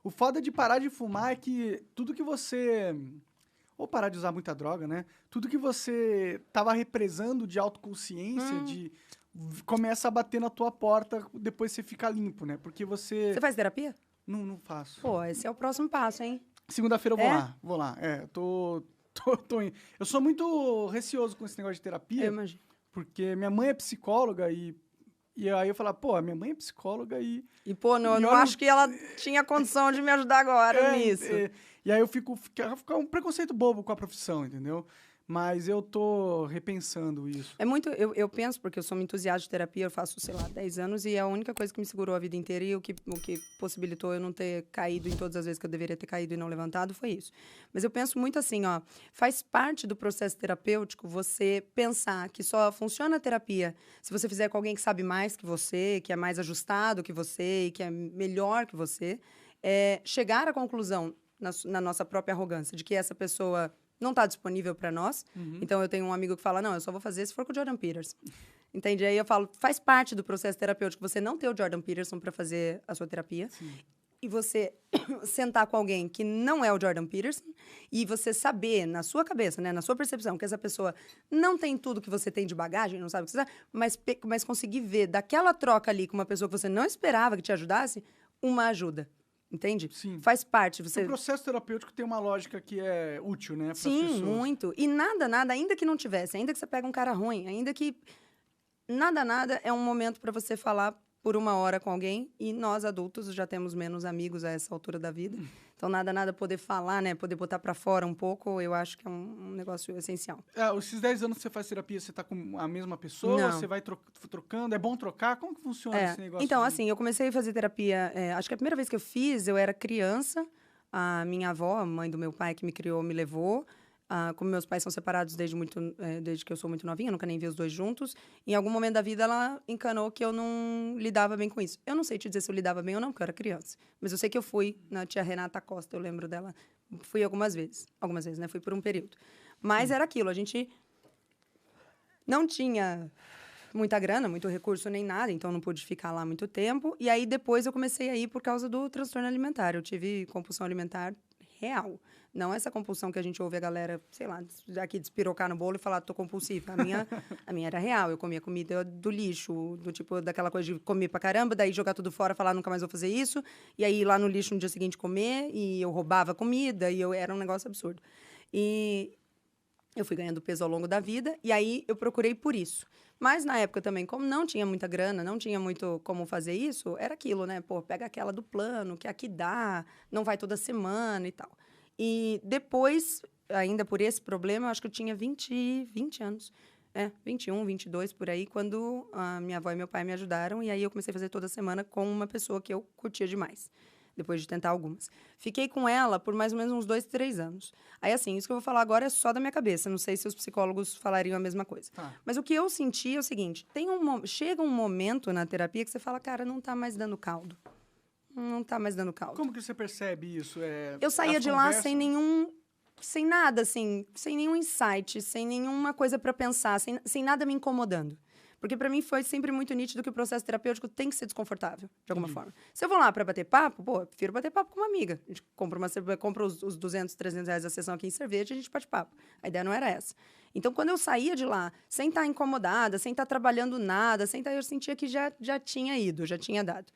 O foda de parar de fumar é que tudo que você... Ou parar de usar muita droga, né? Tudo que você tava represando de autoconsciência, começa a bater na tua porta, depois você fica limpo, né? Porque você... Você faz terapia? Não faço. Pô, esse é o próximo passo, hein? Segunda-feira eu vou É? lá, vou lá. É, tô indo. Eu sou muito receoso com esse negócio de Eu terapia, imagino. porque minha mãe é psicóloga e aí eu falo, pô, minha mãe é psicóloga E, pô, não, eu e não olha, acho que ela tinha condição de me ajudar agora nisso. e aí fica um preconceito bobo com a profissão, entendeu? Mas eu tô repensando isso. É muito, eu penso, porque eu sou uma entusiasta de terapia, eu faço, sei lá, 10 anos, e é a única coisa que me segurou a vida inteira e o que possibilitou eu não ter caído em todas as vezes que eu deveria ter caído e não levantado foi isso. Mas eu penso muito assim, ó, faz parte do processo terapêutico você pensar que só funciona a terapia se você fizer com alguém que sabe mais que você, que é mais ajustado que você e que é melhor que você, chegar à conclusão na nossa própria arrogância de que essa pessoa não está disponível para nós. Então, eu tenho um amigo que fala, não, eu só vou fazer se for com o Jordan Peterson. Entende? Aí eu falo, faz parte do processo terapêutico você não ter o Jordan Peterson para fazer a sua terapia. Sim. E você sentar com alguém que não é o Jordan Peterson e você saber, na sua cabeça, né, na sua percepção, que essa pessoa não tem tudo que você tem de bagagem, não sabe o que você sabe, mas conseguir ver daquela troca ali com uma pessoa que você não esperava que te ajudasse, uma ajuda. Entende? Sim. Faz parte. Você... O processo terapêutico tem uma lógica que é útil, né, para as pessoas. Sim, muito. E nada, ainda que não tivesse, ainda que você pega um cara ruim, ainda que nada é um momento para você falar por uma hora com alguém, e nós adultos já temos menos amigos a essa altura da vida. Então, nada poder falar, né, poder botar para fora um pouco, eu acho que é um negócio essencial. Esses 10 anos que você faz terapia, você tá com a mesma pessoa? Não. Você vai trocando? É bom trocar? Como que funciona esse negócio? Então, assim, eu comecei a fazer terapia, acho que a primeira vez que eu fiz, eu era criança, a minha avó, a mãe do meu pai que me criou, me levou. Como meus pais são separados desde que eu sou muito novinha, nunca nem vi os dois juntos. Em algum momento da vida, ela encanou que eu não lidava bem com isso. Eu não sei te dizer se eu lidava bem ou não, porque eu era criança. Mas eu sei que eu fui na tia Renata Costa, eu lembro dela. Fui algumas vezes, né? Fui por um período. Mas era aquilo, a gente não tinha muita grana, muito recurso nem nada, então não pude ficar lá muito tempo. E aí, depois, eu comecei a ir por causa do transtorno alimentar. Eu tive compulsão alimentar real. Não essa compulsão que a gente ouve a galera, sei lá, aqui despirocar no bolo e falar, tô compulsiva. A minha era real. Eu comia comida do lixo, do tipo, daquela coisa de comer pra caramba, daí jogar tudo fora, falar, nunca mais vou fazer isso. E aí, ir lá no lixo no dia seguinte comer, e eu roubava comida, e era um negócio absurdo. E eu fui ganhando peso ao longo da vida, e aí eu procurei por isso. Mas, na época também, como não tinha muita grana, não tinha muito como fazer isso, era aquilo, né? Pô, pega aquela do plano, que aqui dá, não vai toda semana e tal. E depois, ainda por esse problema, eu acho que eu tinha 20 anos. 21, 22, por aí, quando a minha avó e meu pai me ajudaram. E aí eu comecei a fazer toda semana com uma pessoa que eu curtia demais. Depois de tentar algumas. Fiquei com ela por mais ou menos uns 2, 3 anos. Aí, assim, isso que eu vou falar agora é só da minha cabeça. Não sei se os psicólogos falariam a mesma coisa. Mas o que eu senti é o seguinte. Chega um momento na terapia que você fala, cara, não tá mais dando caldo. Não tá mais dando caldo. Como que você percebe isso? Eu saía de lá sem nada, assim, sem nenhum insight, sem nenhuma coisa para pensar, sem nada me incomodando. Porque para mim foi sempre muito nítido que o processo terapêutico tem que ser desconfortável, de alguma forma. Se eu vou lá para bater papo, eu prefiro bater papo com uma amiga. A gente compra os 200, 300 reais da sessão aqui em cerveja e a gente bate papo. A ideia não era essa. Então, quando eu saía de lá, sem estar incomodada, sem estar trabalhando nada, eu sentia que já tinha ido, já tinha dado.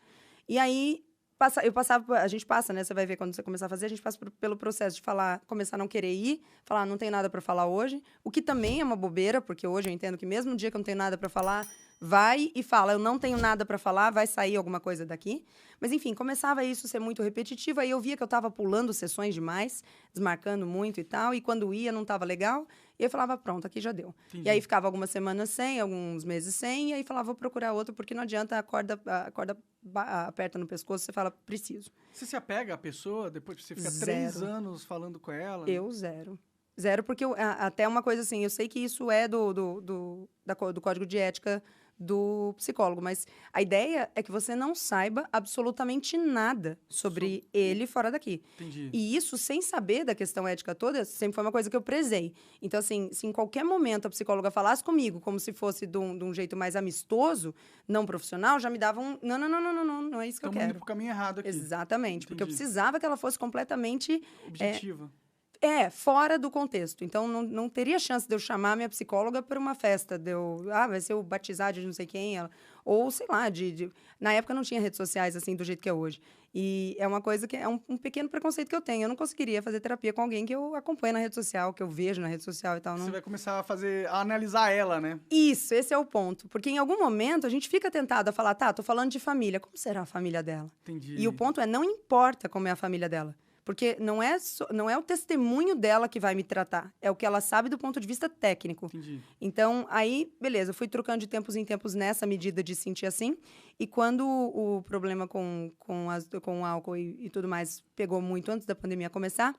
E aí, a gente passa, né? Você vai ver quando você começar a fazer, a gente passa pelo processo de começar a não querer ir, falar, não tem nada para falar hoje, o que também é uma bobeira, porque hoje eu entendo que mesmo no dia que eu não tenho nada para falar, vai e fala, eu não tenho nada para falar, vai sair alguma coisa daqui. Mas, enfim, começava isso a ser muito repetitivo, aí eu via que eu estava pulando sessões demais, desmarcando muito e tal, e quando ia não estava legal, e eu falava, pronto, aqui já deu. Entendi. E aí ficava algumas semanas sem, alguns meses sem, e aí falava, vou procurar outro, porque não adianta, a corda aperta no pescoço, você fala, preciso. Você se apega à pessoa, depois você fica 0. 3 anos falando com ela? Eu, 0. 0, porque até uma coisa assim, eu sei que isso é do Código de Ética do psicólogo. Mas a ideia é que você não saiba absolutamente nada sobre ele fora daqui. Entendi. E isso, sem saber da questão ética toda, sempre foi uma coisa que eu prezei. Então, assim, se em qualquer momento a psicóloga falasse comigo como se fosse de um jeito mais amistoso, não profissional, já me dava um... Não é isso que eu Estamos quero. indo pro caminho errado aqui. Exatamente, porque eu Entendi. precisava que ela fosse completamente... Objetiva. fora do contexto. Então, não teria chance de eu chamar minha psicóloga para uma festa. Vai ser o batizar de não sei quem. Ou, sei lá, na época não tinha redes sociais assim, do jeito que é hoje. E é uma coisa que é um pequeno preconceito que eu tenho. Eu não conseguiria fazer terapia com alguém que eu acompanho na rede social, que eu vejo na rede social e tal. Você vai começar a analisar ela, né? Isso, esse é o ponto. Porque em algum momento a gente fica tentado a falar, tá, tô falando de família. Como será a família dela? Entendi. E o ponto é, não importa como é a família dela. Porque não é o testemunho dela que vai me tratar. É o que ela sabe do ponto de vista técnico. Entendi. Então, aí, beleza. Eu fui trocando de tempos em tempos nessa medida de sentir assim. E quando o problema com o álcool e tudo mais pegou muito antes da pandemia começar,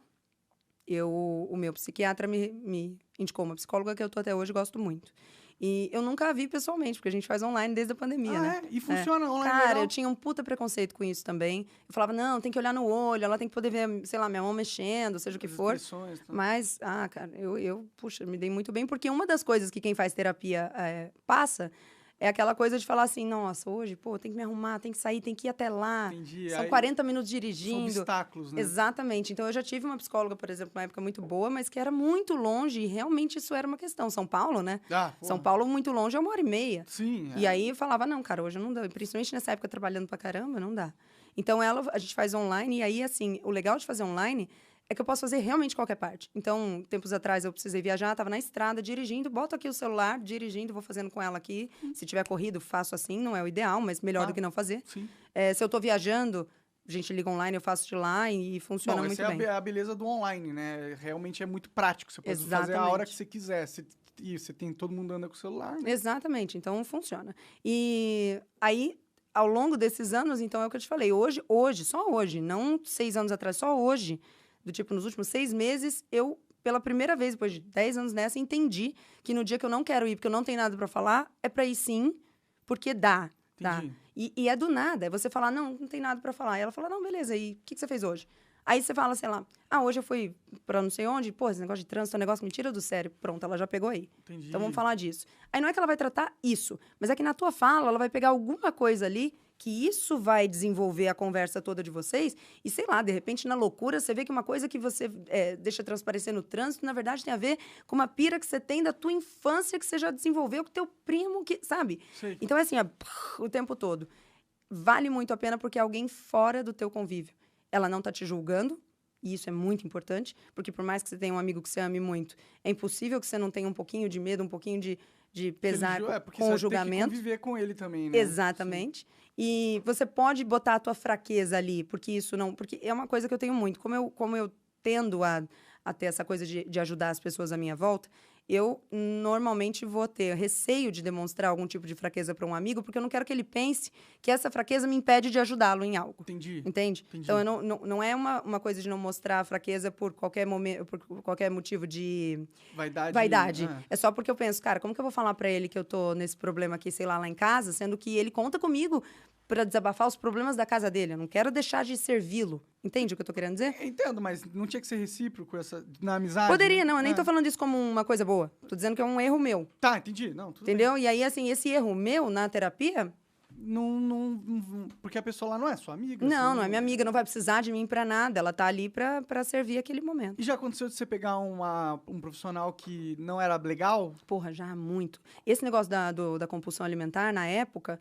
o meu psiquiatra me indicou uma psicóloga que eu tô até hoje e gosto muito. E eu nunca a vi pessoalmente, porque a gente faz online desde a pandemia, né? E funciona online Cara, legal? eu tinha um puta preconceito com isso também. Eu falava, não, tem que olhar no olho, ela tem que poder ver, sei lá, minha mão mexendo, seja o que As for. expressões, tá? Mas, cara, puxa, me dei muito bem, porque uma das coisas que quem faz terapia passa é aquela coisa de falar assim, nossa, hoje, pô, tem que me arrumar, tem que sair, tem que ir até lá. Entendi. São Aí 40 minutos São dirigindo. obstáculos, né? Exatamente. Então, eu já tive uma psicóloga, por exemplo, uma época muito boa, mas que era muito longe e realmente isso era uma questão. São Paulo, né? Porra. São Paulo, muito longe, é 1h30. Sim. E aí eu falava, não, cara, hoje não dá. E principalmente nessa época trabalhando pra caramba, não dá. Então a gente faz online, e aí, assim, o legal de fazer online é que eu posso fazer realmente qualquer parte. Então, tempos atrás eu precisei viajar, estava na estrada, dirigindo, boto aqui o celular, dirigindo, vou fazendo com ela aqui. Se tiver corrido, faço assim, não é o ideal, mas melhor do que não fazer. Sim. Se eu tô viajando, a gente liga online, eu faço de lá e funciona muito essa bem. é a beleza do online, né? Realmente é muito prático. Você pode fazer a Exatamente. hora que você quiser. E você tem todo mundo anda com o celular, né? Exatamente, então funciona. E aí, ao longo desses anos, então é o que eu te falei, hoje, só hoje, não 6 anos atrás, só hoje, do tipo, nos últimos 6 meses, eu, pela primeira vez, depois de 10 anos nessa, entendi que no dia que eu não quero ir, porque eu não tenho nada para falar, é para ir sim, porque dá. Entendi. E é do nada, é você falar, não tem nada para falar. E ela fala, não, beleza, e o que você fez hoje? Aí você fala, sei lá, hoje eu fui pra não sei onde, pô, esse negócio de trânsito é um negócio que me tira do sério. Pronto, ela já pegou aí. Entendi. Então vamos falar disso. Aí não é que ela vai tratar isso, mas é que na tua fala ela vai pegar alguma coisa ali que isso vai desenvolver a conversa toda de vocês e, sei lá, de repente, na loucura, você vê que uma coisa que você deixa transparecer no trânsito, na verdade, tem a ver com uma pira que você tem da tua infância que você já desenvolveu com o teu primo, sabe? Sei. Então é assim, o tempo todo. Vale muito a pena porque é alguém fora do teu convívio. Ela não tá te julgando, e isso é muito importante, porque por mais que você tenha um amigo que você ame muito, é impossível que você não tenha um pouquinho de medo, um pouquinho de pesar Porque com você o julgamento. Tem que conviver com ele também, né? Exatamente. Sim. E você pode botar a tua fraqueza ali, porque isso não... Porque é uma coisa que eu tenho muito. Como eu tendo a ter essa coisa de ajudar as pessoas à minha volta, eu normalmente vou ter receio de demonstrar algum tipo de fraqueza para um amigo, porque eu não quero que ele pense que essa fraqueza me impede de ajudá-lo em algo. Entendi. Entende? Entendi. Então, não é uma coisa de não mostrar a fraqueza por qualquer momento, por qualquer motivo de... Vaidade. É só porque eu penso, cara, como que eu vou falar para ele que eu tô nesse problema aqui, sei lá em casa, sendo que ele conta comigo para desabafar os problemas da casa dele. Eu não quero deixar de servi-lo. Entende o que eu tô querendo dizer? Entendo, mas não tinha que ser recíproco na amizade? Poderia, né? não. Eu nem tô falando isso como uma coisa boa. Tô dizendo que é um erro meu. Tá, entendi. Não, tudo entendeu? bem. E aí, assim, esse erro meu na terapia... Porque a pessoa lá não é sua amiga? Não é minha amiga. Não vai precisar de mim pra nada. Ela tá ali pra servir aquele momento. E já aconteceu de você pegar um profissional que não era legal? Porra, já muito. Esse negócio da compulsão alimentar, na época...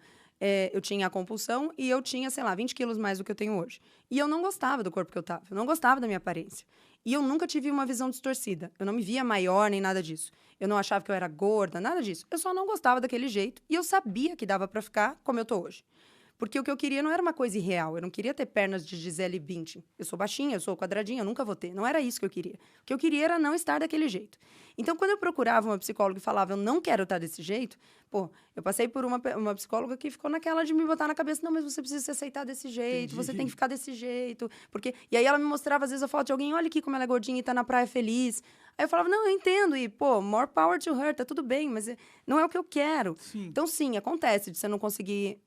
eu tinha a compulsão e eu tinha, sei lá, 20 quilos mais do que eu tenho hoje. E eu não gostava do corpo que eu tava, eu não gostava da minha aparência. E eu nunca tive uma visão distorcida. Eu não me via maior nem nada disso. Eu não achava que eu era gorda, nada disso. Eu só não gostava daquele jeito e eu sabia que dava pra ficar como eu tô hoje. Porque o que eu queria não era uma coisa irreal. Eu não queria ter pernas de Gisele Bündchen. Eu sou baixinha, eu sou quadradinha, eu nunca vou ter. Não era isso que eu queria. O que eu queria era não estar daquele jeito. Então, quando eu procurava uma psicóloga e falava, eu não quero estar desse jeito, pô, eu passei por uma psicóloga que ficou naquela de me botar na cabeça, não, mas você precisa se aceitar desse jeito, Entendi. você tem que ficar desse jeito. Porque... E aí ela me mostrava, às vezes, a foto de alguém, olha aqui como ela é gordinha e tá na praia feliz. Aí eu falava, não, eu entendo, e, pô, more power to her, tá tudo bem, mas não é o que eu quero. Sim. Então, sim, acontece de você não conseguir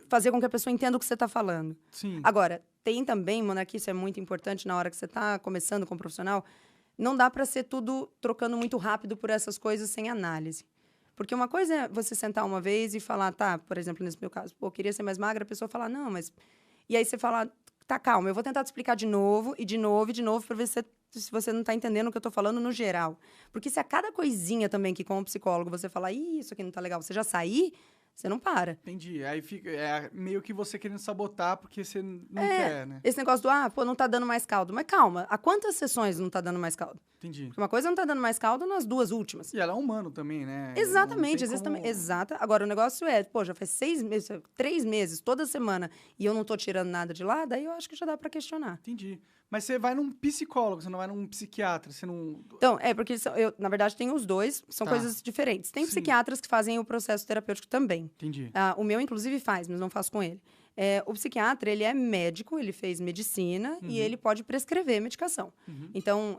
fazer com que a pessoa entenda o que você tá falando. Sim. Agora, tem também, Monark, isso é muito importante na hora que você tá começando como profissional, não dá para ser tudo trocando muito rápido por essas coisas sem análise. Porque uma coisa é você sentar uma vez e falar, tá, por exemplo, nesse meu caso, pô, eu queria ser mais magra, a pessoa falar, não, mas... E aí você fala, tá, calma, eu vou tentar te explicar de novo, e de novo, e de novo, para ver se você não tá entendendo o que eu tô falando no geral. Porque se a cada coisinha também que, como psicólogo, você falar, ih, isso aqui não tá legal, você já sair, você não para. Entendi. Aí fica meio que você querendo sabotar porque você não quer, né? Esse negócio do, pô, não tá dando mais caldo. Mas calma, há quantas sessões não tá dando mais caldo? Entendi. Porque uma coisa não tá dando mais caldo nas 2 últimas. E ela é humano também, né? Exatamente, às vezes também. Exata. Agora, o negócio é, pô, já faz 6 meses, 3 meses, toda semana, e eu não tô tirando nada de lá, daí eu acho que já dá pra questionar. Entendi. Mas você vai num psicólogo, você não vai num psiquiatra, você não... Então, porque eu, na verdade, tenho os dois, são coisas diferentes. Tem psiquiatras que fazem o processo terapêutico também. Entendi. O meu, inclusive, faz, mas não faço com ele. O psiquiatra, ele é médico, ele fez medicina e ele pode prescrever medicação. Então,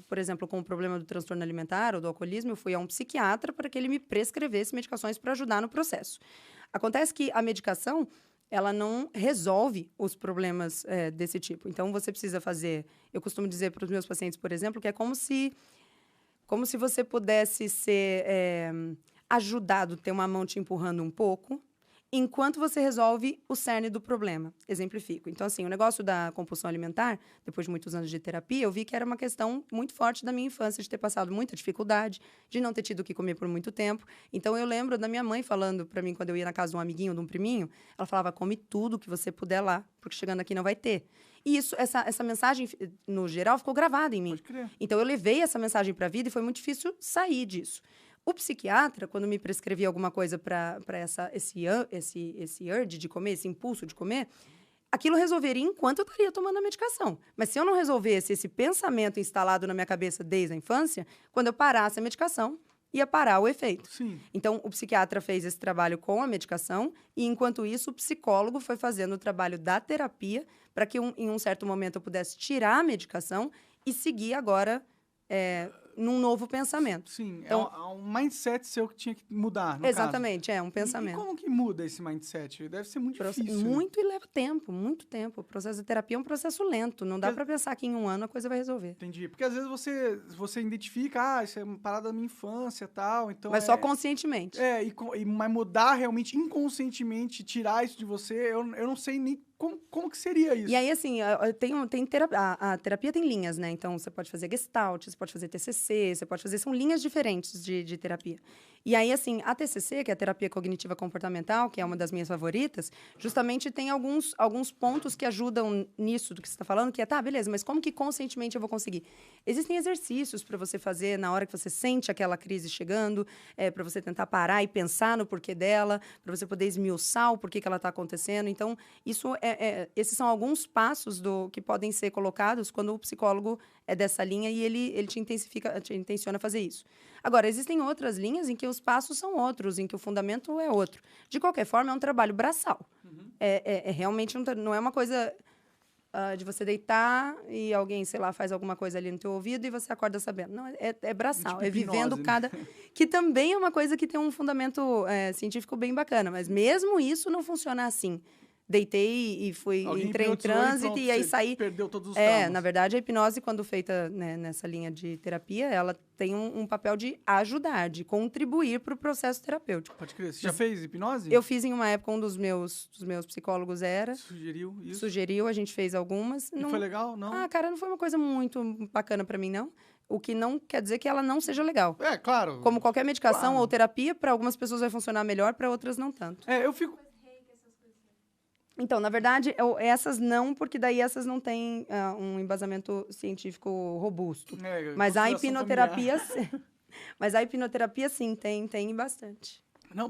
por exemplo, com o problema do transtorno alimentar ou do alcoolismo, eu fui a um psiquiatra para que ele me prescrevesse medicações para ajudar no processo. Acontece que a medicação, ela não resolve os problemas desse tipo. Então, você precisa fazer... Eu costumo dizer para os meus pacientes, por exemplo, que é como se você pudesse ser ajudado, ter uma mão te empurrando um pouco, enquanto você resolve o cerne do problema. Exemplifico. Então, assim, o negócio da compulsão alimentar, depois de muitos anos de terapia, eu vi que era uma questão muito forte da minha infância, de ter passado muita dificuldade, de não ter tido o que comer por muito tempo. Então, eu lembro da minha mãe falando para mim, quando eu ia na casa de um amiguinho, de um priminho, ela falava, come tudo que você puder lá, porque chegando aqui não vai ter. E essa mensagem, no geral, ficou gravada em mim. Pode crer. Então, eu levei essa mensagem para a vida e foi muito difícil sair disso. O psiquiatra, quando me prescrevia alguma coisa para esse urge de comer, esse impulso de comer, aquilo resolveria enquanto eu estaria tomando a medicação. Mas se eu não resolvesse esse pensamento instalado na minha cabeça desde a infância, quando eu parasse a medicação, ia parar o efeito. Sim. Então, o psiquiatra fez esse trabalho com a medicação e, enquanto isso, o psicólogo foi fazendo o trabalho da terapia para que, em um certo momento, eu pudesse tirar a medicação e seguir agora num novo pensamento. Sim, então, é um mindset seu que tinha que mudar, no exatamente, caso. um pensamento. E como que muda esse mindset? Deve ser muito difícil. Muito, e leva tempo, muito tempo. O processo de terapia é um processo lento. Não dá para pensar que em 1 ano a coisa vai resolver. Entendi. Porque às vezes você identifica, isso é uma parada da minha infância e tal, então... Mas só conscientemente. Mas mudar realmente, inconscientemente, tirar isso de você, eu não sei nem como que seria isso. E aí, assim, tem terapia, a terapia tem linhas, né? Então, você pode fazer Gestalt, você pode fazer TCC, você pode fazer... São linhas diferentes de terapia. E aí, assim, a TCC, que é a terapia cognitiva comportamental, que é uma das minhas favoritas, justamente tem alguns pontos que ajudam nisso do que você está falando, que é, tá, beleza, mas como que conscientemente eu vou conseguir? Existem exercícios para você fazer na hora que você sente aquela crise chegando, para você tentar parar e pensar no porquê dela, para você poder esmiuçar o porquê que ela está acontecendo. Então, esses são alguns passos que podem ser colocados quando o psicólogo é dessa linha e ele te intenciona a fazer isso. Agora, existem outras linhas em que os passos são outros, em que o fundamento é outro. De qualquer forma, é um trabalho braçal. Realmente não é uma coisa de você deitar e alguém, sei lá, faz alguma coisa ali no teu ouvido e você acorda sabendo. Não, é braçal, tipo vivendo hipnose, cada... Que também é uma coisa que tem um fundamento científico bem bacana, mas mesmo isso não funciona assim. Deitei e entrei em trânsito e aí saí... Perdeu todos os traumas. Na verdade, a hipnose, quando feita, né, nessa linha de terapia, ela tem um papel de ajudar, de contribuir para o processo terapêutico. Pode crer. Você já fez hipnose? Eu fiz em uma época, um dos meus psicólogos Sugeriu isso? Sugeriu, a gente fez algumas. E foi legal? Não? Cara, não foi uma coisa muito bacana para mim, não. O que não quer dizer que ela não seja legal. Claro. Como qualquer medicação ou terapia, para algumas pessoas vai funcionar melhor, para outras não tanto. Eu fico... Então, na verdade, essas não, porque daí essas não têm um embasamento científico robusto. Mas a hipnoterapia, mas a hipnoterapia, sim, tem bastante. Não,